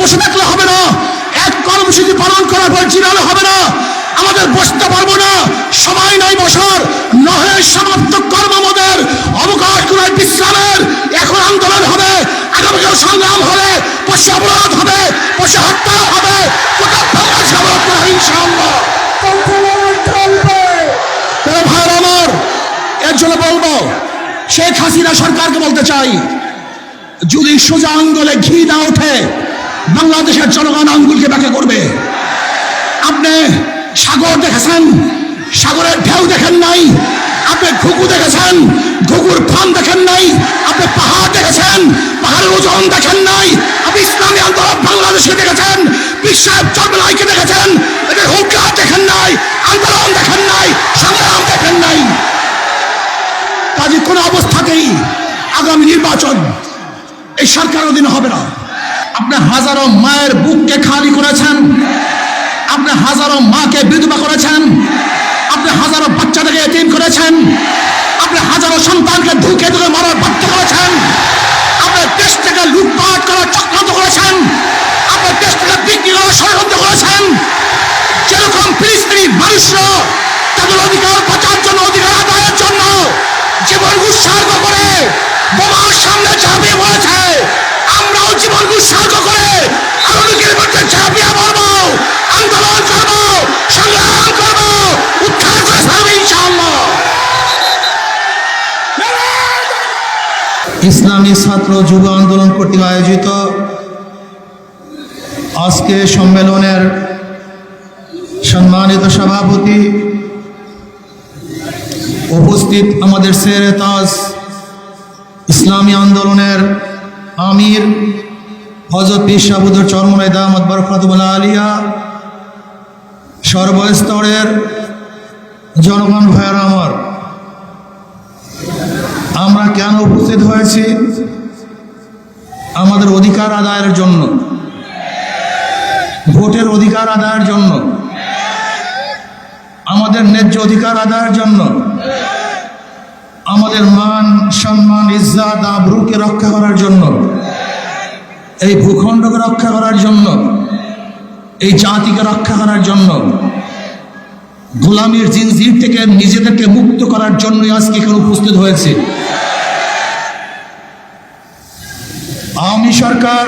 বসে থাকলে হবে না, এক কর্মসূচি পালন করার পর জিরালে হবে না, আমাদের বসতে পারবো না, সময় নাই বসার, নহে সমাপ্ত কর্ম আমাদের, অবকাশ নয় বিশ্রামের। এখন আন্দোলন হবে, আগামীকাল সংগ্রাম হবে, পশু অবরোধ হবে, পশু হত্যা হবে, ইনশাআল্লাহ। ভাইয়ের আমার, এর জন্য বলবো শেখ হাসিনা সরকারকে বলতে চাই, যদি সোজা আঙ্গুলে ঘি না ওঠে বাংলাদেশের জনগণ আঙ্গুলকে ব্যাখ্যা করবে। আপনি সাগর দেখেছেন, সাগরের ঢেউ দেখেন নাই, আপনি ঘুঘু দেখেছেন, ঘুঘুর ফান দেখেন নাই, আপনি পাহাড় দেখেছেন, পাহাড়ের ওজন দেখেন নাই, আপনি ইসলামী আন্দোলন বাংলাদেশকে দেখেছেন, বিশ্বের চরমলাইকে দেখেছেন, এদের হুঙ্কার দেখেন নাই, আন্দোলন দেখেন নাই, সংগ্রাম দেখেন নাই। কাজে কোনো অবস্থাতেই আগামী নির্বাচন এই সরকার অধীনে হবে না। আপনি হাজারো মায়ের বুককে খালি করেছেন, আপনি হাজারো মাকে বিধবা করেছেন, আপনি হাজারো বাচ্চাদেরকে এতিম করেছেন, আপনি হাজারো সন্তানকে ধুকে ধুকে মারার বাধ্য করেছেন, আপনি দেশ থেকে লুটপাট করার চক্রান্ত করেছেন, আপনি দেশ থেকে বিক্রি করার ষড়যন্ত্র করেছেন। যেরকম ফিলিস্তিনি মানুষরা তাদের অধিকার বাঁচার জন্য, অধিকার আদায়ের জন্য জীবন উৎসর্গ করে বোমার সামনে ঝাঁপিয়ে পড়েছে, আমরাও জীবন উৎসর্গ করে আধুনিকের মধ্যে ঝাঁপিয়ে পড়বো, আন্দোলন করবো, সংগ্রাম করবো, উদ্ধার করে ছাড়বো ইনশাআল্লাহ। ইসলামী ছাত্র যুব আন্দোলন কর্তৃক আয়োজিত আজকে সম্মেলনের সম্মানিত সভাপতি, উপস্থিত আমাদের শেরে তাজ ইসলামী আন্দোলনের আমির হযরত পীর সাহেবুদ্দৌলা চরমনাই দামাত বরকাতুহুল আলিয়া, সর্বস্তরের জনগণ ভাইয়েরা আমার, আমরা কেন উপস্থিত হয়েছি? আমাদের অধিকার আদায়ের জন্য, ভোটের অধিকার আদায়ের জন্য, আমাদের ন্যায্য অধিকার আদায়ের জন্য, আমাদের মান সম্মান ইজ্জত আবরুকে রক্ষা করার জন্য, এই ভূখণ্ডকে রক্ষা করার জন্য, এই জাতিকে রক্ষা করার জন্য, গোলামীর জিনজির থেকে নিজেদেরকে মুক্ত করার জন্যই আজকে এখানে উপস্থিত হয়েছে। আওয়ামী সরকার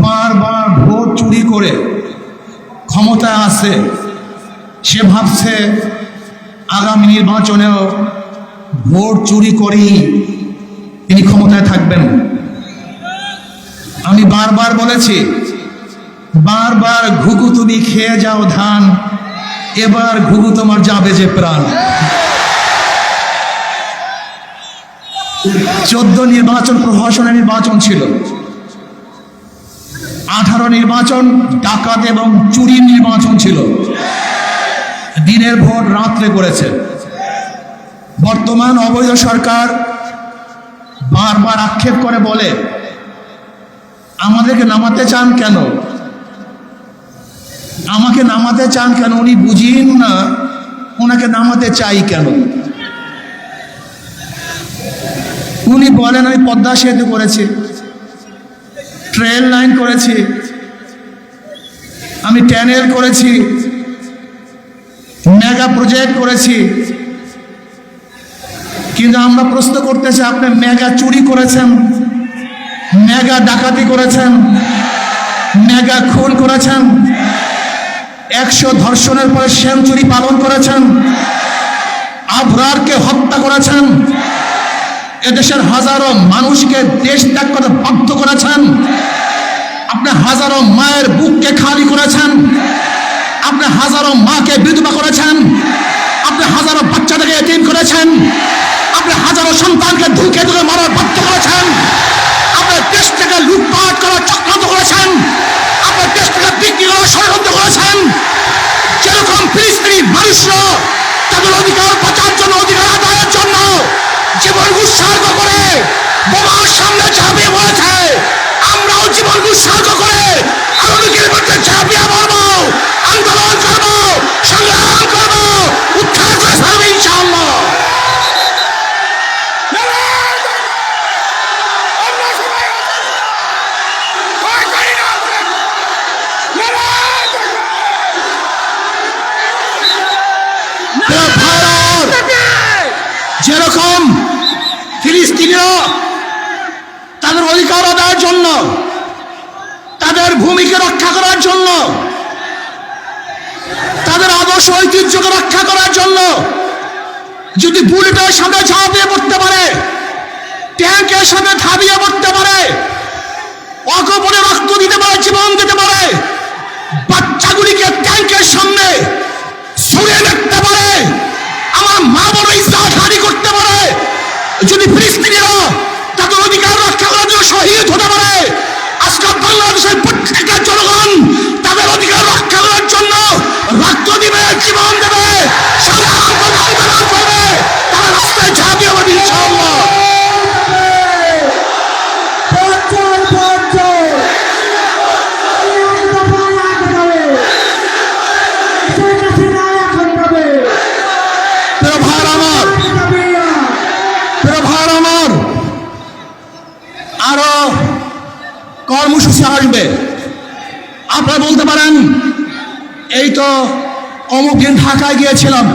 বারবার ভোট চুরি করে ক্ষমতায় আছে, সে ভাবছে আগামী নির্বাচনেও ভোট চুরি করেই তিনি ক্ষমতায় থাকবেন। আমি বারবার বলেছি, বারবার ঘুঘু তুমি খেয়ে যাও ধান, এবার ঘুঘু তোমার যাবে যে প্রাণ। 14 নির্বাচন প্রহসনের নির্বাচন ছিল, 18 নির্বাচন ডাকাত এবং চুরির নির্বাচন ছিল, দিনের ভোট রাত্রে করেছে। বর্তমান অবৈধ সরকার বারবার আক্ষেপ করে বলে, আমাদেরকে নামাতে চান কেন, আমাকে নামাতে চান কেন? উনি বুঝিন না ওনাকে নামাতে চাই কেন। উনি বলেন আমি পদ্মা সেতু করেছি, ট্রেন লাইন করেছি, আমি ট্যানেল করেছি, মেগা প্রজেক্ট করেছি। কিন্তু আমরা প্রশ্ন করতেছি, আপনি মেগা চুরি করেছেন, মেগা ডাকাতি করেছেন, মেগা খুন করেছেন, 100 ধর্ষণের পরে সেঞ্চুরি পালন করেছেন, আবরারকে হত্যা করেছেন, এদেশের হাজারো মানুষকে দেশ ত্যাগ করতে বাধ্য করেছেন, আপনি হাজারো মায়ের বুককে খালি করেছেন, আপনি হাজারো মাকে বিধবা করেছেন, আপনি হাজারো বাচ্চাদেরকে এতিম করেছেন, আপনি হাজারো সন্তানকে ধুকে ধুকে মারার বাধ্য করেছেন, আপনি দেশ থেকে লুটপাট করার চক্রান্ত করেছেন, আপনি দেশ থেকে বিক্রি করার ষড়যন্ত্র করেছেন। যেরকম ফিলিস্তিনি মানুষরা তাদের অধিকার বাঁচার জন্য, অধিকার আদায়ের জন্য জীবন উৎসর্গ করে বোমার সামনে ঝাঁপিয়ে পড়েছে, আমরাও জীবন উৎসর্গ করে আধুনিকের মধ্যে ঝাঁপিয়ে পড়বো, আন্দোলন করবো, সংগ্রাম করবো, উদ্ধার করে ছাড়বো ইনশাআল্লাহ। ভূমিকে রক্ষা করার জন্য, তাদের আদর্শ ঐতিহ্যকে রক্ষা করার জন্য যদি বুলেটের সামনে ঝাঁপিয়ে পড়তে পারে, ট্যাঙ্কের সামনে ধাবিয়ে পড়তে পারে, অকপটে রক্ত দিতে পারে, জীবন দিতে পারে, বাচ্চাগুলিকে ট্যাঙ্কের সামনে ছুঁড়ে দেখতে পারে, আমার মা বড় ইজ্জত হানি করতে পারে, যদি ফিলিস্তিনিরা তাদের অধিকার রক্ষা করার জন্য শহীদ হতে পারে, আজকে বাংলাদেশের প্রত্যেকটা জনগণ তাদের অধিকার রক্ষা করার জন্য রক্ত দিবে, জীবন দেবে, সংগ্রাম করবে, তারা রাস্তায় ঝাঁপিয়ে পড়বে ইনশাআল্লাহ। আরো কর্মসূচি আসবে। আপনারা বলতে পারেন এই তো অমুক দিন ঢাকায় গিয়েছিলাম,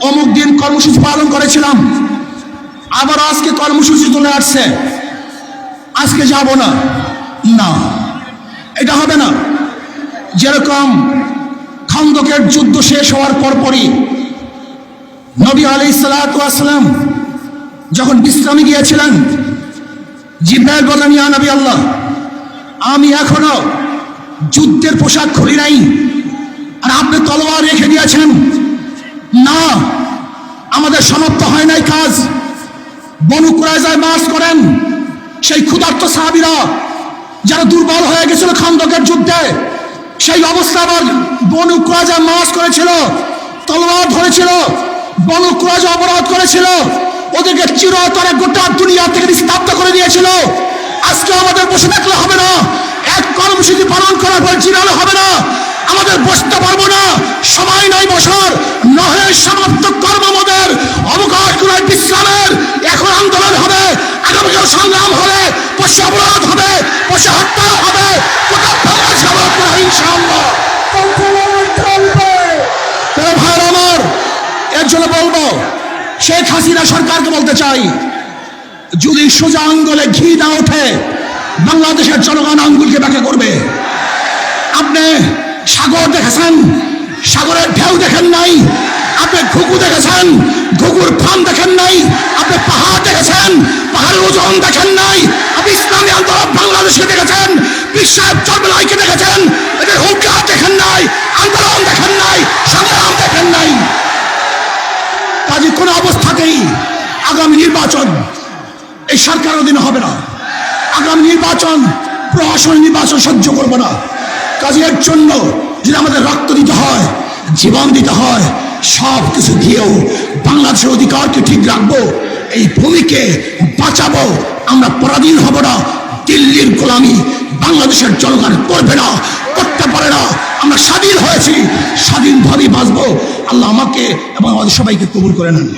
অমুক দিন কর্মসূচি পালন করেছিলাম, আবার আজকে কর্মসূচি চলে আসছে, আজকে যাব না, না এটা হবে না। যেরকম খন্দকের যুদ্ধ শেষ হওয়ার পরপরই নবী আলাইহিস সালাতু ওয়াস সালাম যখন বিশ্রামে গিয়েছিলেন, জিবরাইল বললেন, ইয়া নবী আল্লাহ, আমি এখনো যুদ্ধের পোশাক খুলি নাই, আর আপনি তলোয়ার রেখে দিয়েছেন। না, আমাদের সমাপ্ত হয় নাই কাজ। বনু কুরাইজায় মার্চ করেন সেই ক্ষুধার্ত সাহাবীরা যারা দুর্বল হয়ে গেছিল খন্দকের যুদ্ধে, সেই অবস্থা আবার বনু কুরাইজায় মার্চ করেছিল, তলোয়ার ধরেছিল, বনু কুরাইজা অবরোধ করেছিল, ওদেরকে চিরতরে গোটা দুনিয়া থেকে নিস্তব্ধ করে দিয়েছিল। আজকে আমাদের বসে থাকলে হবে না, এক কর্মসূচি পালন করার পর জিরালে হবে না, আমাদের বসতে পারবো না, সময় নাই বসার, নহে সমাপ্ত কর্ম আমাদের, অবকাশ গুলোয় বিশ্রামের। এখন আন্দোলন হবে, আগামীকাল সংগ্রাম হবে, পশু অবরোধ হবে, পশু হত্যা হবে, গোটা বাংলাদেশ অবরোধ করা হবে ইনশাআল্লাহ। ভাইয়ের আমার, এর জন্য বলবো শেখ হাসিনা সরকারকে বলতে চাই, যদি সোজা আঙ্গুলে ঘি না ওঠে বাংলাদেশের জনগণ আঙ্গুলকে ব্যাখ্যা করবে। আপনি সাগর দেখেছেন, সাগরের ঢেউ দেখেন নাই, আপনি ঘুঘু দেখেছেন, ঘুঘুর ফান দেখেন নাই, আপনি পাহাড় দেখেছেন, পাহাড়ের ওজন দেখেন নাই, আপনি ইসলামী আন্দোলন বাংলাদেশে দেখেছেন, বিশ্বের চরমলাইকে দেখেছেন, এদের হুঙ্কার দেখেন নাই, আন্দোলন দেখেন নাই, সংগ্রাম দেখেন নাই। কাজে কোনো অবস্থাতেই আগামী নির্বাচন এই সরকার অধীনে হবে না। আগামী নির্বাচন প্রশাসন নির্বাচন সহ্য করবে না। কাজে এর জন্য যদি আমাদের রক্ত দিতে হয়, জীবন দিতে হয়, সব কিছু দিয়েও বাংলাদেশের অধিকারকে ঠিক রাখবো, এই ভূমিকে বাঁচাবো। আমরা পরাধীন হব না, দিল্লির গোলামি বাংলাদেশের জনগণ করবে না, করতে পারে না। আমরা স্বাধীন হয়েছি, স্বাধীনভাবেই বাঁচবো। আল্লাহ আমাকে এবং আমাদের সবাইকে কবুল করে নেন।